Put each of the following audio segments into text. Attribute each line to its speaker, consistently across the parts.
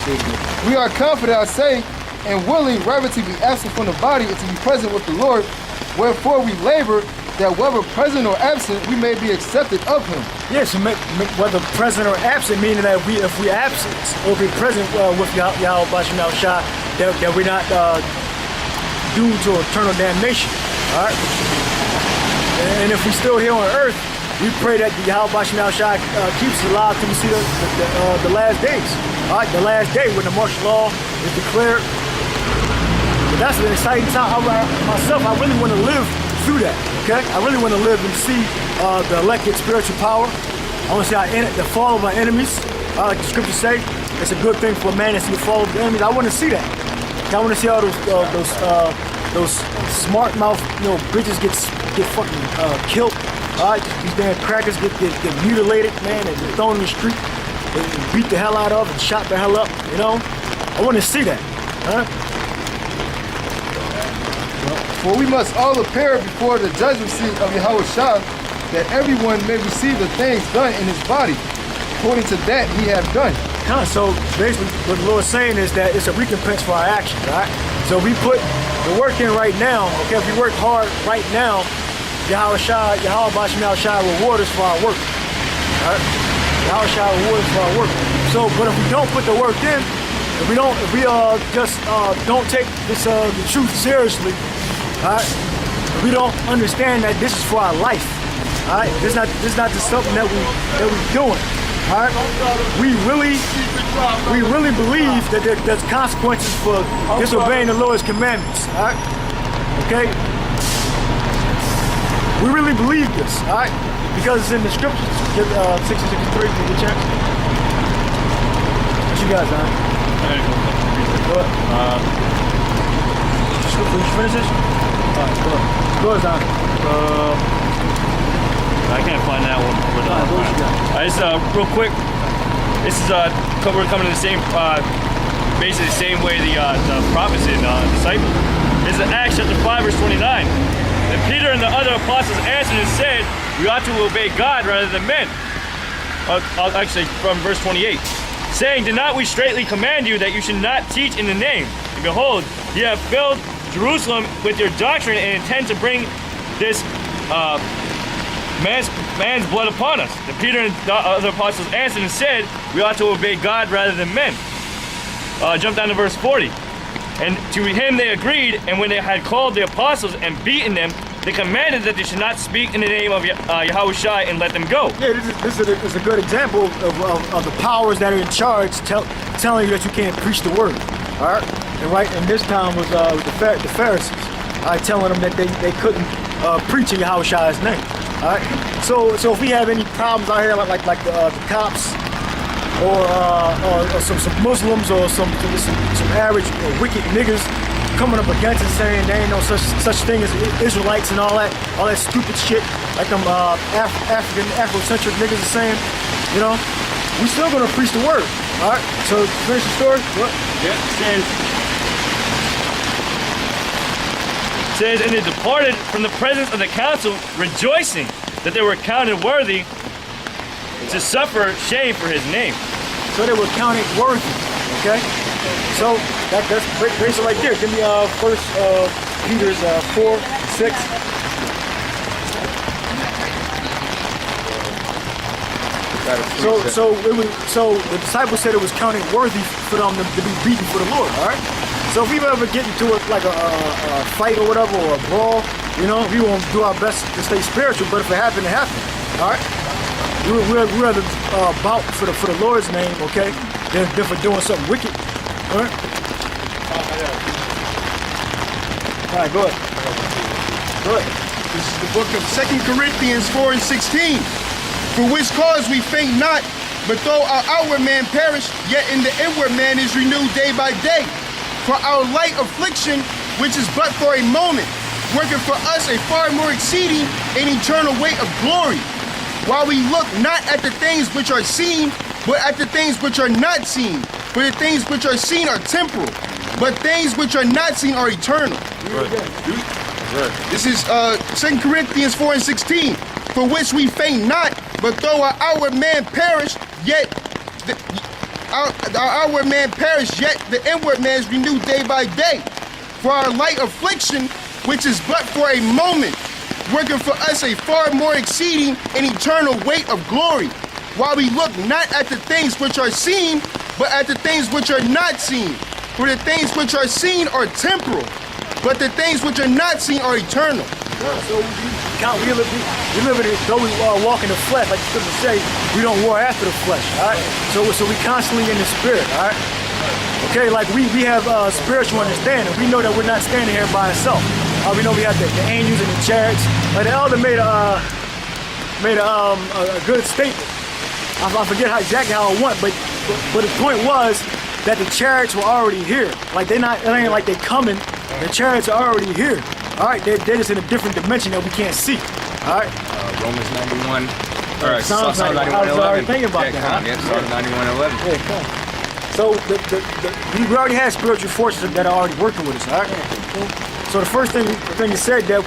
Speaker 1: We are confident, I say, and willing rather to be absent from the body and to be present with the Lord. Wherefore we labor that whether present or absent, we may be accepted of him.
Speaker 2: Yes, whether present or absent, meaning that if we absent or be present with Yahweh Bashim Shah, that we're not doomed to eternal damnation. All right? And if we're still here on earth, we pray that Yahweh Bashim Shah keeps us alive till we see the last days. All right, the last day when the martial law is declared. But that's an exciting time. I really want to live through that. Okay, I really want to live and see the elected spiritual power. I want to see the fall of my enemies. Like the scriptures say, it's a good thing for a man to see the fall of the enemies. I want to see that. I want to see all those smart mouth bitches get fucking killed. All right, these damn crackers get mutilated, man, and thrown in the street, and beat the hell out of, and shot the hell up. I want to see that.
Speaker 1: For we must all appear before the judgment seat of Yahweh Shah, that everyone may receive the things done in his body, according to that he have done.
Speaker 2: So basically what the Lord's saying is that it's a recompense for our actions, right? So we put the work in right now, okay? If we work hard right now, Yahweh Bashim Shah reward us for our work, right? Yahweh Shah reward us for our work. So, but if we don't put the work in, if we just don't take this the truth seriously, all right? We don't understand that this is for our life. All right? This is not just something that we're doing. All right? We really believe that there's consequences for disobeying the Lord's commandments. All right? Okay? We really believe this. All right? Because it's in the scriptures. 6063, give you a chance. What you guys on? What? Did you finish this? Go ahead,
Speaker 3: I can't find that one. Real quick, this is we're coming to the same, basically the same way the prophets and disciples. This is Acts chapter 5, verse 29. And Peter and the other apostles answered and said, "We ought to obey God rather than men." Actually, from verse 28, saying, "Did not we straightly command you that you should not teach in the name? And behold, ye have filled Jerusalem with your doctrine and intend to bring this man's blood upon us." And Peter and the other apostles answered and said, "We ought to obey God rather than men." Jump down to verse 40. And to him they agreed, and when they had called the apostles and beaten them, they commanded that they should not speak in the name of Yahweh Shai and let them go.
Speaker 2: Yeah, this is a good example of the powers that are in charge telling you that you can't preach the word. All right? And this time was the Pharisees, telling them that they couldn't preach in Yahweh Shai's name. All right? So if we have any problems out here like the cops or some Muslims or some average wicked niggas coming up against it saying there ain't no such thing as Israelites and all that stupid shit like them Afrocentric niggas are saying, we still gonna preach the word. All right, so finish the story. What?
Speaker 3: Yeah, it says, and they departed from the presence of the council, rejoicing that they were counted worthy to suffer shame for his name.
Speaker 2: So they were counted worthy. Okay. So that's basically right there. Give me first Peter's 4:6. So the disciples said it was counted worthy for them to be beaten for the Lord. All right. So if we ever get into a fight or whatever, or a brawl, we won't do our best to stay spiritual. But if it happened, it happened. All right. We're rather bout for the Lord's name, okay, than for doing something wicked. All right. All right. Go ahead.
Speaker 4: This is the book of 2 Corinthians 4:16. For which cause we faint not, but though our outward man perish, yet in the inward man is renewed day by day. For our light affliction, which is but for a moment, working for us a far more exceeding and eternal weight of glory. While we look not at the things which are seen, but at the things which are not seen. For the things which are seen are temporal, but things which are not seen are eternal. This is 2 Corinthians 4:16. For which we faint not, but though our outward man perish, yet our outward man perish, yet the inward man is renewed day by day. For our light affliction, which is but for a moment, working for us a far more exceeding and eternal weight of glory, while we look not at the things which are seen, but at the things which are not seen. For the things which are seen are temporal, but the things which are not seen are eternal.
Speaker 2: So we live in it, though we walk in the flesh, like the scripture say, we don't war after the flesh, all right? So we constantly in the spirit, all right? Okay, like we have spiritual understanding. We know that we're not standing here by ourselves. We know we have the angels and the chariots. Like the elder made a good statement. I forget exactly how it went, but the point was that the chariots were already here. Like it ain't like they coming. The chariots are already here. All right, they're just in a different dimension that we can't see. All right.
Speaker 3: Romans 91. All right,
Speaker 2: Sounds like I was already thinking about that.
Speaker 3: Yeah, Psalm 91:11.
Speaker 2: Yeah, come on. So we already have spiritual forces that are already working with us. All right. So the first thing you said that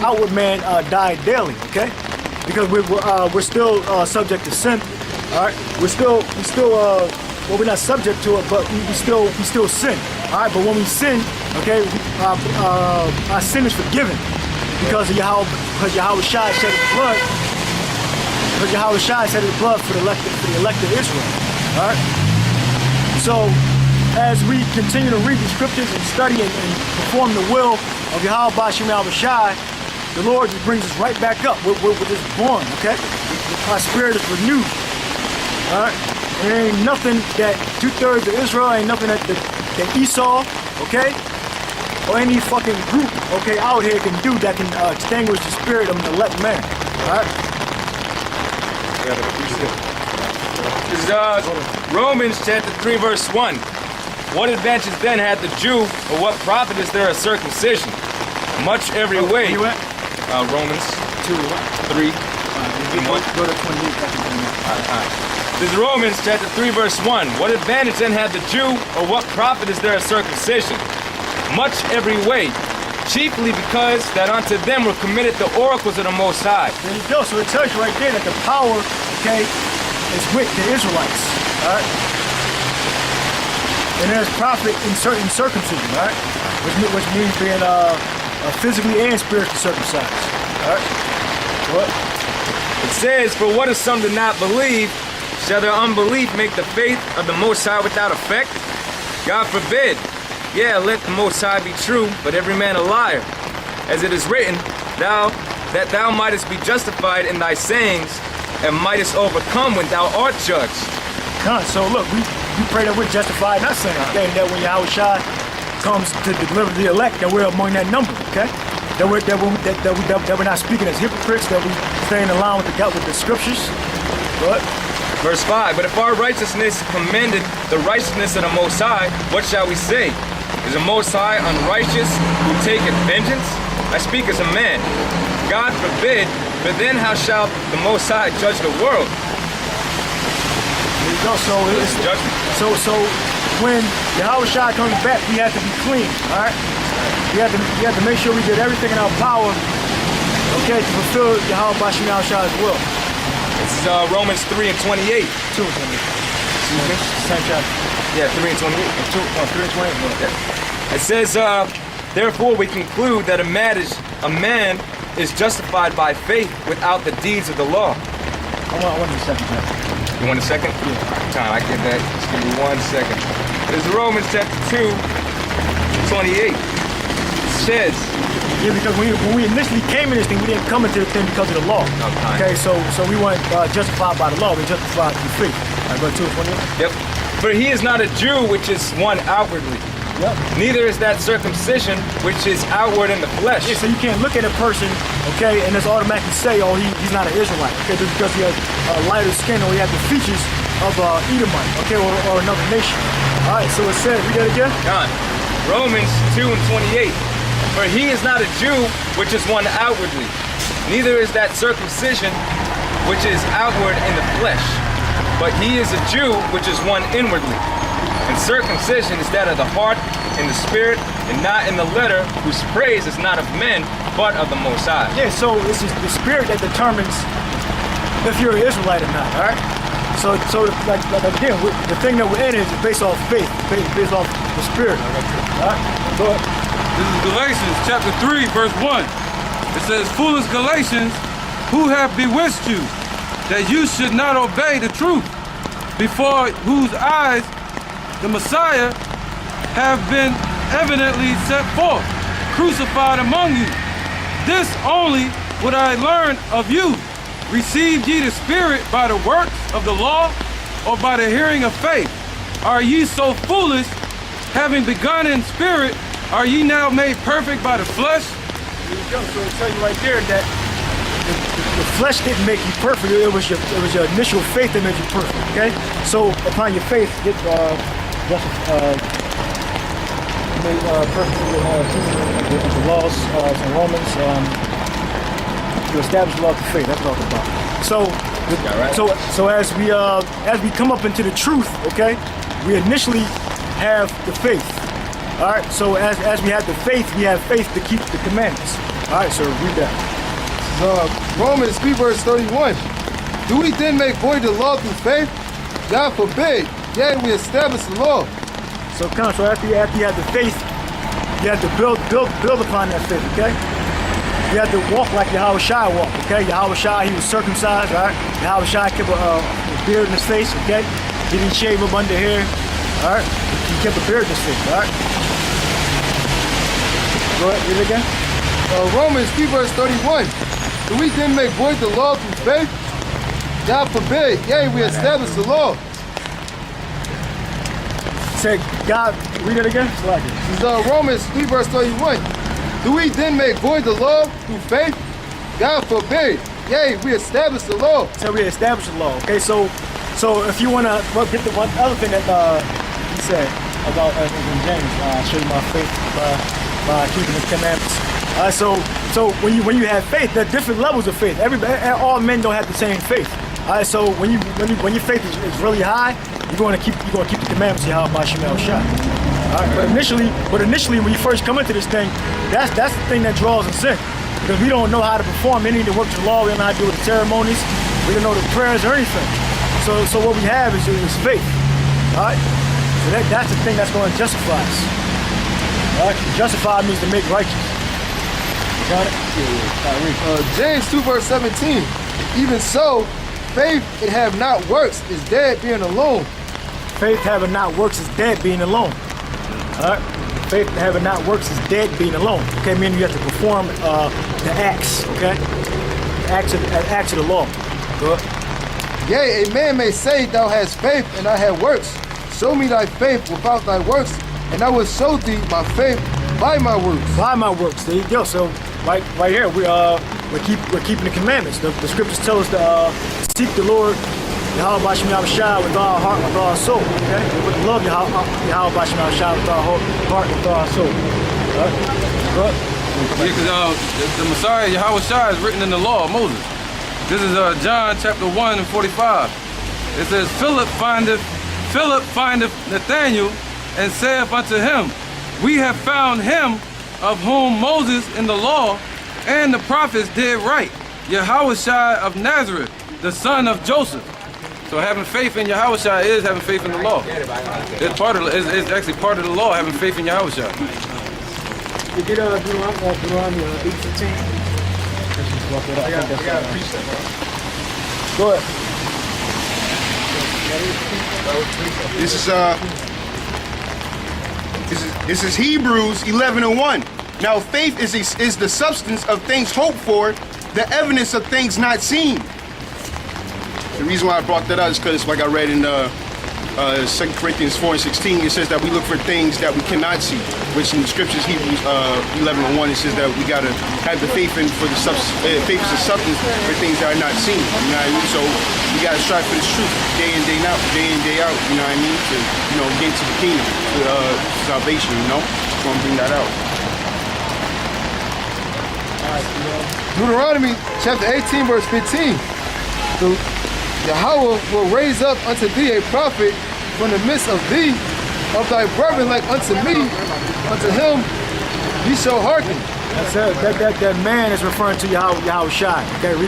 Speaker 2: outward man died daily. Okay. Because we're still subject to sin. All right. We're not subject to it, but we still sin. All right. But when we sin, okay, our sin is forgiven because Yahweh Shai shed his blood. Because Yahweh Shai shed his blood for the elected Israel. All right. So as we continue to read the scriptures and study and perform the will of Yahweh Bashim Yahweh Shai, the Lord just brings us right back up. We're just born, okay? Our spirit is renewed. All right. There ain't nothing that 2/3 of Israel, ain't nothing that Esau, okay, or any fucking group, okay, out here can do that can extinguish the spirit of an elect man. All right.
Speaker 3: This is Romans chapter 3, verse 1. What advantage then had the Jew, or what profit is there of circumcision? Much every way.
Speaker 2: You at?
Speaker 3: Romans
Speaker 2: 2,
Speaker 3: 3.
Speaker 2: Go to 28.
Speaker 3: This is Romans chapter 3, verse 1. What advantage then had the Jew, or what profit is there of circumcision? Much every way, chiefly because that unto them were committed the oracles of the Most High.
Speaker 2: There you go. So it tells you right there that the power, okay, is with the Israelites. All right. And there's profit in certain circumcision, all right? Which means being physically and spiritually circumcised. All right. What?
Speaker 3: It says, for what if some do not believe, shall their unbelief make the faith of the Most High without effect? God forbid. Yeah, let the Most High be true, but every man a liar. As it is written, that thou mightest be justified in thy sayings, and mightest overcome when thou art judged.
Speaker 2: So look, we pray that we're justified in our sin, okay? And that when Yahweh Shai comes to deliver the elect, that we're among that number, okay? That we're not speaking as hypocrites, that we stay in line with the scriptures. What?
Speaker 3: Verse 5, but if our righteousness commended the righteousness of the Most High, what shall we say? Is the Most High unrighteous who taketh vengeance? I speak as a man. God forbid, but then how shall the Most High judge the world?
Speaker 2: There you go. So it's
Speaker 3: judgment.
Speaker 2: So when Yahweh Shai comes back, we have to be clean. All right. We have to make sure we did everything in our power, okay, to fulfill Yahweh Bashim Yahweh Shai's will.
Speaker 3: This is Romans 3 and 28.
Speaker 2: 2 and 28. Excuse me. Same chapter.
Speaker 3: Yeah, 3 and 28.
Speaker 2: 3 and 28.
Speaker 3: Yeah. It says, therefore we conclude that a man is justified by faith without the deeds of the law.
Speaker 2: I want the second chapter.
Speaker 3: You want a second?
Speaker 2: Yeah.
Speaker 3: Time, I get that. Just give me 1 second. This is Romans chapter 2, 28. It says,
Speaker 2: yeah, because when we initially came in this thing, we didn't come into the thing because of the law. Okay, so we weren't justified by the law, we justified through faith. All right, go to 28.
Speaker 3: Yep. For he is not a Jew which is one outwardly.
Speaker 2: Yep.
Speaker 3: Neither is that circumcision which is outward in the flesh.
Speaker 2: Yeah, so you can't look at a person, okay, and just automatically say, oh, he's not an Israelite, okay, just because he has lighter skin or he has the features of Edomite, okay, or another nation. All right, so it says, read that again.
Speaker 3: God. Romans 2 and 28. For he is not a Jew which is one outwardly, neither is that circumcision which is outward in the flesh, but he is a Jew which is one inwardly. And circumcision is that of the heart, in the spirit, and not in the letter, whose praise is not of men, but of the Most High.
Speaker 2: Yeah, so it's just the spirit that determines if you're an Israelite or not, all right? So like again, the thing that we're in is based off faith, based off the Spirit. All right? Go ahead.
Speaker 5: This is Galatians chapter 3, verse 1. It says, "Foolish Galatians, who have bewitched you, that you should not obey the truth, before whose eyes the Messiah have been evidently set forth, crucified among you. This only would I learn of you. Received ye the Spirit by the works of the law, or by the hearing of faith? Are ye so foolish, having begun in spirit, are ye now made perfect by the flesh?"
Speaker 2: There you go. So it'll tell you right there that the flesh didn't make you perfect. It was your initial faith that made you perfect. Okay. So upon your faith, get made perfect with the laws in Romans. You establish the law of faith. That's what I'm talking about. So as we come up into the truth, okay, we initially have the faith. All right. So as we have the faith, we have faith to keep the commandments. All right. So read that.
Speaker 1: Romans 3 verse 31. "Do we then make void the law through faith? God forbid. Yea, we establish the law."
Speaker 2: So after you have the faith, you have to build upon that faith, okay? You have to walk like Yahweh Shai walked, okay? Yahweh Shai, he was circumcised, all right? Yahweh Shai kept a beard in his face, okay? He didn't shave up under here, all right? He kept a beard in his face, all right? Go ahead, read it again.
Speaker 1: Romans 3 verse 31. "Do we then make void the law through faith? God forbid. Yea, we establish the law."
Speaker 2: Say, God, read it again. Like it.
Speaker 1: This is Romans 3 verse 31. "Do we then make void the law through faith? God forbid. Yea, we establish the law."
Speaker 2: So we establish the law. Okay, so if you want to get the one other thing that he said about in James, show you my faith by keeping the commandments. So when you have faith, there are different levels of faith. All men don't have the same faith. All right, so when your faith is really high, you're going to keep the commandments of Yahweh Shemel Shah. All right, but initially when you first come into this thing, that's the thing that draws us in, because we don't know how to perform any of the works of the law. We don't know how to do the ceremonies. We don't know the prayers or anything. So what we have is faith. All right, so that's the thing that's going to justify us. All right, justify means to make righteous. Got it? Yeah.
Speaker 1: James 2 verse 17. "Even so, faith it have not works is dead being alone."
Speaker 2: Faith having not works is dead being alone. All right. Faith having not works is dead being alone. Okay, meaning you have to perform the acts. Okay, acts of the law. Good.
Speaker 1: "Yea, a man may say, Thou hast faith, and I have works. Show me thy faith without thy works, and I will show thee my faith by my works."
Speaker 2: By my works. There you go. So right here we're keeping the commandments. The scriptures tell us to seek the Lord Yahweh Bashim Shai with all our heart, with all our soul. Okay? We would love Yahweh Bashim Shai with all our heart, with all our soul. All right? Good.
Speaker 5: Yeah, because the Messiah, Yahweh Shai, is written in the law of Moses. This is John chapter 1 and 45. It says, Philip findeth Nathanael, and saith unto him, We have found him of whom Moses in the law and the prophets did write, Yahweh Shai of Nazareth, the son of Joseph. So having faith in Yahweh Shai is having faith in the law. It's actually part of the law, having faith in Yahweh Shai.
Speaker 2: You get Deuteronomy 8:15. I got a precept, bro. Go ahead.
Speaker 4: This is Hebrews 11:1. Now faith is the substance of things hoped for, the evidence of things not seen. The reason why I brought that up is because, like I read in 2 Corinthians 4:16, it says that we look for things that we cannot see, which in the scriptures, Hebrews 11:1, it says that we gotta have the faith in for the substance. Faith is a substance for things that are not seen. You know what I mean? So we gotta strive for this truth day in, day out, you know what I mean? To get into the kingdom, salvation. Just gonna bring that out.
Speaker 1: Deuteronomy chapter 18 verse 15. So Yahweh will raise up unto thee a prophet from the midst of thee, of thy brethren like unto me, unto him ye shall hearken.
Speaker 2: That man is referring to Yahweh Shai. Okay.